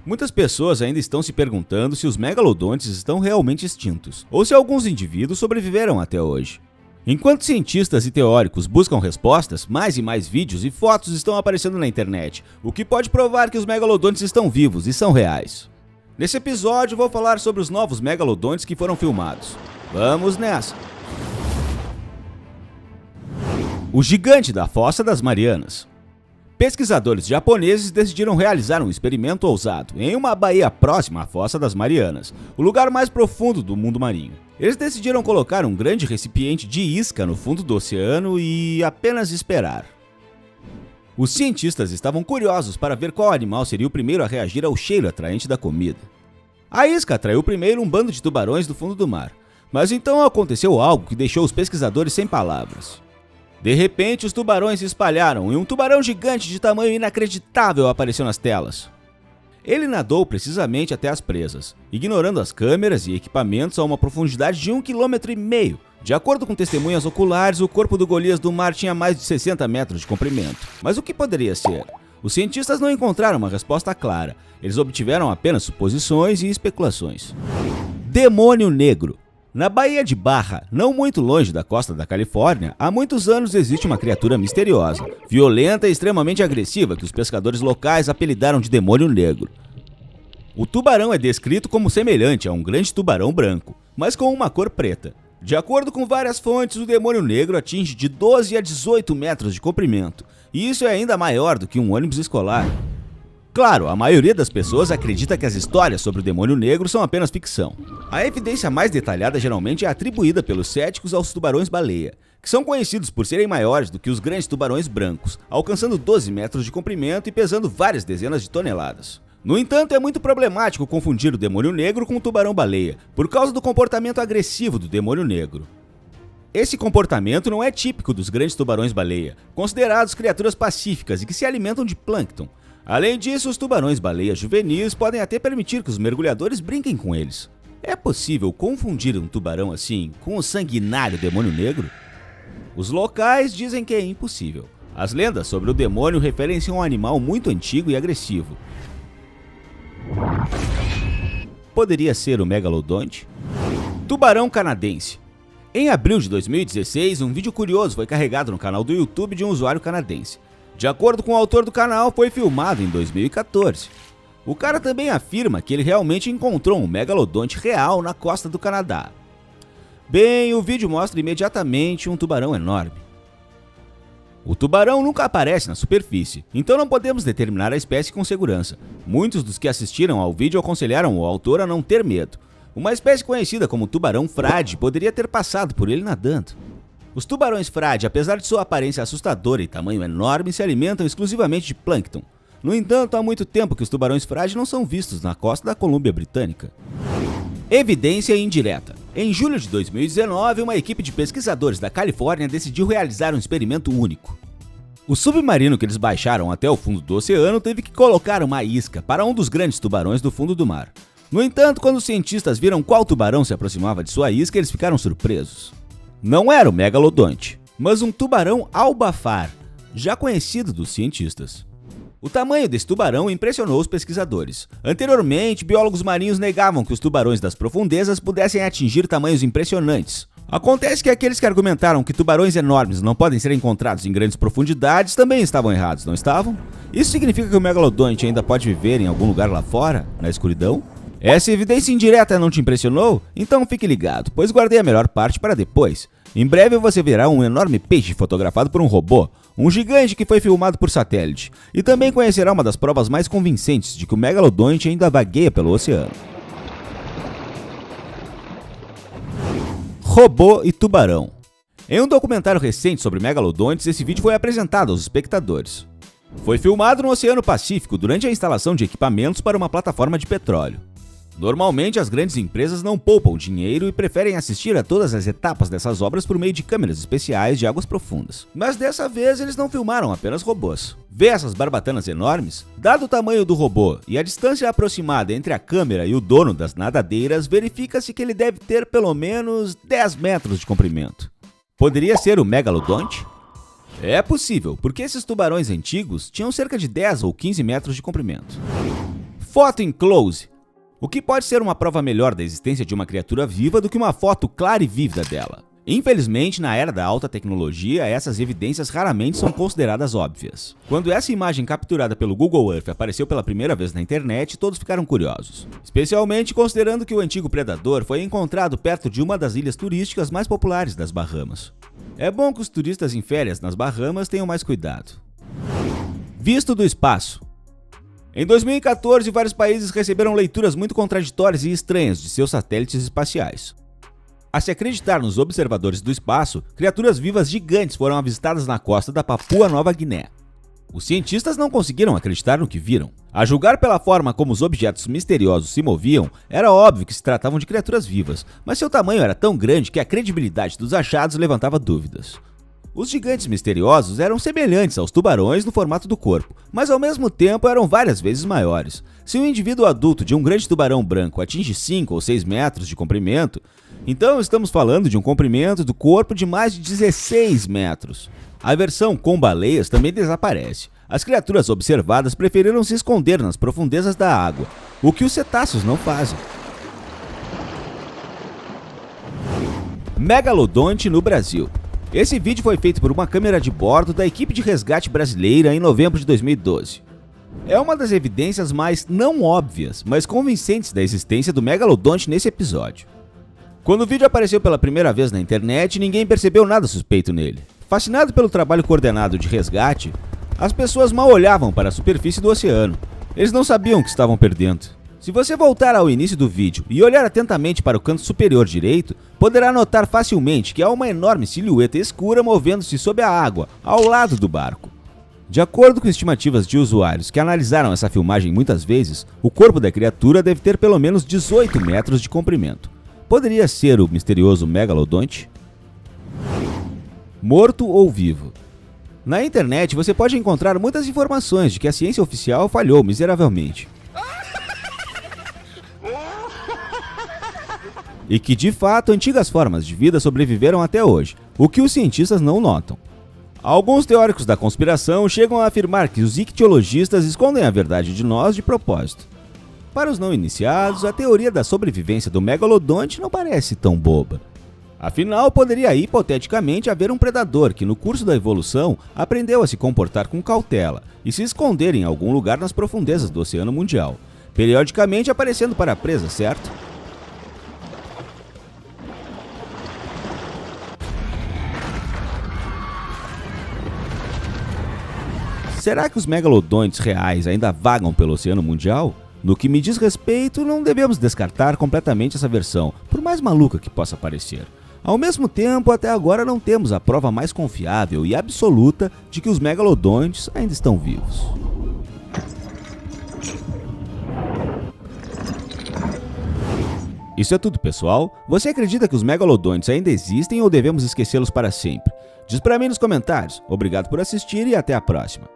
Muitas pessoas ainda estão se perguntando se os megalodontes estão realmente extintos, ou se alguns indivíduos sobreviveram até hoje. Enquanto cientistas e teóricos buscam respostas, mais e mais vídeos e fotos estão aparecendo na internet, o que pode provar que os megalodontes estão vivos e são reais. Nesse episódio vou falar sobre os novos megalodontes que foram filmados. Vamos nessa! O gigante da Fossa das Marianas. Pesquisadores japoneses decidiram realizar um experimento ousado em uma baía próxima à Fossa das Marianas, o lugar mais profundo do mundo marinho. Eles decidiram colocar um grande recipiente de isca no fundo do oceano e apenas esperar. Os cientistas estavam curiosos para ver qual animal seria o primeiro a reagir ao cheiro atraente da comida. A isca atraiu primeiro um bando de tubarões do fundo do mar, mas então aconteceu algo que deixou os pesquisadores sem palavras. De repente, os tubarões se espalharam e um tubarão gigante de tamanho inacreditável apareceu nas telas. Ele nadou precisamente até as presas, ignorando as câmeras e equipamentos a uma profundidade de 1,5 km. De acordo com testemunhas oculares, o corpo do Golias do mar tinha mais de 60 metros de comprimento. Mas o que poderia ser? Os cientistas não encontraram uma resposta clara. Eles obtiveram apenas suposições e especulações. Demônio negro. Na Baía de Barra, não muito longe da costa da Califórnia, há muitos anos existe uma criatura misteriosa, violenta e extremamente agressiva que os pescadores locais apelidaram de demônio negro. O tubarão é descrito como semelhante a um grande tubarão branco, mas com uma cor preta. De acordo com várias fontes, o demônio negro atinge de 12 a 18 metros de comprimento, e isso é ainda maior do que um ônibus escolar. Claro, a maioria das pessoas acredita que as histórias sobre o demônio negro são apenas ficção. A evidência mais detalhada geralmente é atribuída pelos céticos aos tubarões-baleia, que são conhecidos por serem maiores do que os grandes tubarões brancos, alcançando 12 metros de comprimento e pesando várias dezenas de toneladas. No entanto, é muito problemático confundir o demônio negro com o tubarão-baleia, por causa do comportamento agressivo do demônio negro. Esse comportamento não é típico dos grandes tubarões-baleia, considerados criaturas pacíficas e que se alimentam de plâncton. Além disso, os tubarões-baleia juvenis podem até permitir que os mergulhadores brinquem com eles. É possível confundir um tubarão assim com o sanguinário demônio negro? Os locais dizem que é impossível. As lendas sobre o demônio referem-se a um animal muito antigo e agressivo. Poderia ser o megalodonte? Tubarão canadense. Em abril de 2016, um vídeo curioso foi carregado no canal do YouTube de um usuário canadense. De acordo com o autor do canal, foi filmado em 2014. O cara também afirma que ele realmente encontrou um megalodonte real na costa do Canadá. Bem, o vídeo mostra imediatamente um tubarão enorme. O tubarão nunca aparece na superfície, então não podemos determinar a espécie com segurança. Muitos dos que assistiram ao vídeo aconselharam o autor a não ter medo. Uma espécie conhecida como tubarão frade poderia ter passado por ele nadando. Os tubarões frade, apesar de sua aparência assustadora e tamanho enorme, se alimentam exclusivamente de plâncton. No entanto, há muito tempo que os tubarões frade não são vistos na costa da Colômbia Britânica. Evidência indireta. Em julho de 2019, uma equipe de pesquisadores da Califórnia decidiu realizar um experimento único. O submarino que eles baixaram até o fundo do oceano teve que colocar uma isca para um dos grandes tubarões do fundo do mar. No entanto, quando os cientistas viram qual tubarão se aproximava de sua isca, eles ficaram surpresos. Não era o megalodonte, mas um tubarão albafar, já conhecido dos cientistas. O tamanho desse tubarão impressionou os pesquisadores. Anteriormente, biólogos marinhos negavam que os tubarões das profundezas pudessem atingir tamanhos impressionantes. Acontece que aqueles que argumentaram que tubarões enormes não podem ser encontrados em grandes profundidades também estavam errados, não estavam? Isso significa que o megalodonte ainda pode viver em algum lugar lá fora, na escuridão? Essa evidência indireta não te impressionou? Então fique ligado, pois guardei a melhor parte para depois. Em breve você verá um enorme peixe fotografado por um robô, um gigante que foi filmado por satélite, e também conhecerá uma das provas mais convincentes de que o megalodonte ainda vagueia pelo oceano. Robô e tubarão. Em um documentário recente sobre megalodontes, esse vídeo foi apresentado aos espectadores. Foi filmado no Oceano Pacífico durante a instalação de equipamentos para uma plataforma de petróleo. Normalmente, as grandes empresas não poupam dinheiro e preferem assistir a todas as etapas dessas obras por meio de câmeras especiais de águas profundas. Mas dessa vez, eles não filmaram apenas robôs. Vê essas barbatanas enormes? Dado o tamanho do robô e a distância aproximada entre a câmera e o dono das nadadeiras, verifica-se que ele deve ter pelo menos 10 metros de comprimento. Poderia ser o megalodonte? É possível, porque esses tubarões antigos tinham cerca de 10 ou 15 metros de comprimento. Foto em close. O que pode ser uma prova melhor da existência de uma criatura viva do que uma foto clara e vívida dela? Infelizmente, na era da alta tecnologia, essas evidências raramente são consideradas óbvias. Quando essa imagem capturada pelo Google Earth apareceu pela primeira vez na internet, todos ficaram curiosos. Especialmente considerando que o antigo predador foi encontrado perto de uma das ilhas turísticas mais populares das Bahamas. É bom que os turistas em férias nas Bahamas tenham mais cuidado. Visto do espaço. Em 2014, vários países receberam leituras muito contraditórias e estranhas de seus satélites espaciais. A se acreditar nos observadores do espaço, criaturas vivas gigantes foram avistadas na costa da Papua Nova Guiné. Os cientistas não conseguiram acreditar no que viram. A julgar pela forma como os objetos misteriosos se moviam, era óbvio que se tratavam de criaturas vivas, mas seu tamanho era tão grande que a credibilidade dos achados levantava dúvidas. Os gigantes misteriosos eram semelhantes aos tubarões no formato do corpo, mas ao mesmo tempo eram várias vezes maiores. Se um indivíduo adulto de um grande tubarão branco atinge 5 ou 6 metros de comprimento, então estamos falando de um comprimento do corpo de mais de 16 metros. A versão com baleias também desaparece. As criaturas observadas preferiram se esconder nas profundezas da água, o que os cetáceos não fazem. Megalodonte no Brasil. Esse vídeo foi feito por uma câmera de bordo da equipe de resgate brasileira em novembro de 2012. É uma das evidências mais não óbvias, mas convincentes da existência do megalodonte nesse episódio. Quando o vídeo apareceu pela primeira vez na internet, ninguém percebeu nada suspeito nele. Fascinado pelo trabalho coordenado de resgate, as pessoas mal olhavam para a superfície do oceano. Eles não sabiam o que estavam perdendo. Se você voltar ao início do vídeo e olhar atentamente para o canto superior direito, poderá notar facilmente que há uma enorme silhueta escura movendo-se sob a água, ao lado do barco. De acordo com estimativas de usuários que analisaram essa filmagem muitas vezes, o corpo da criatura deve ter pelo menos 18 metros de comprimento. Poderia ser o misterioso megalodonte? Morto ou vivo? Na internet você pode encontrar muitas informações de que a ciência oficial falhou miseravelmente. E que, de fato, antigas formas de vida sobreviveram até hoje, o que os cientistas não notam. Alguns teóricos da conspiração chegam a afirmar que os ictiologistas escondem a verdade de nós de propósito. Para os não iniciados, a teoria da sobrevivência do megalodonte não parece tão boba. Afinal, poderia hipoteticamente haver um predador que, no curso da evolução, aprendeu a se comportar com cautela e se esconder em algum lugar nas profundezas do Oceano Mundial, periodicamente aparecendo para a presa, certo? Será que os megalodontes reais ainda vagam pelo Oceano Mundial? No que me diz respeito, não devemos descartar completamente essa versão, por mais maluca que possa parecer. Ao mesmo tempo, até agora não temos a prova mais confiável e absoluta de que os megalodontes ainda estão vivos. Isso é tudo, pessoal. Você acredita que os megalodontes ainda existem ou devemos esquecê-los para sempre? Diz pra mim nos comentários. Obrigado por assistir e até a próxima.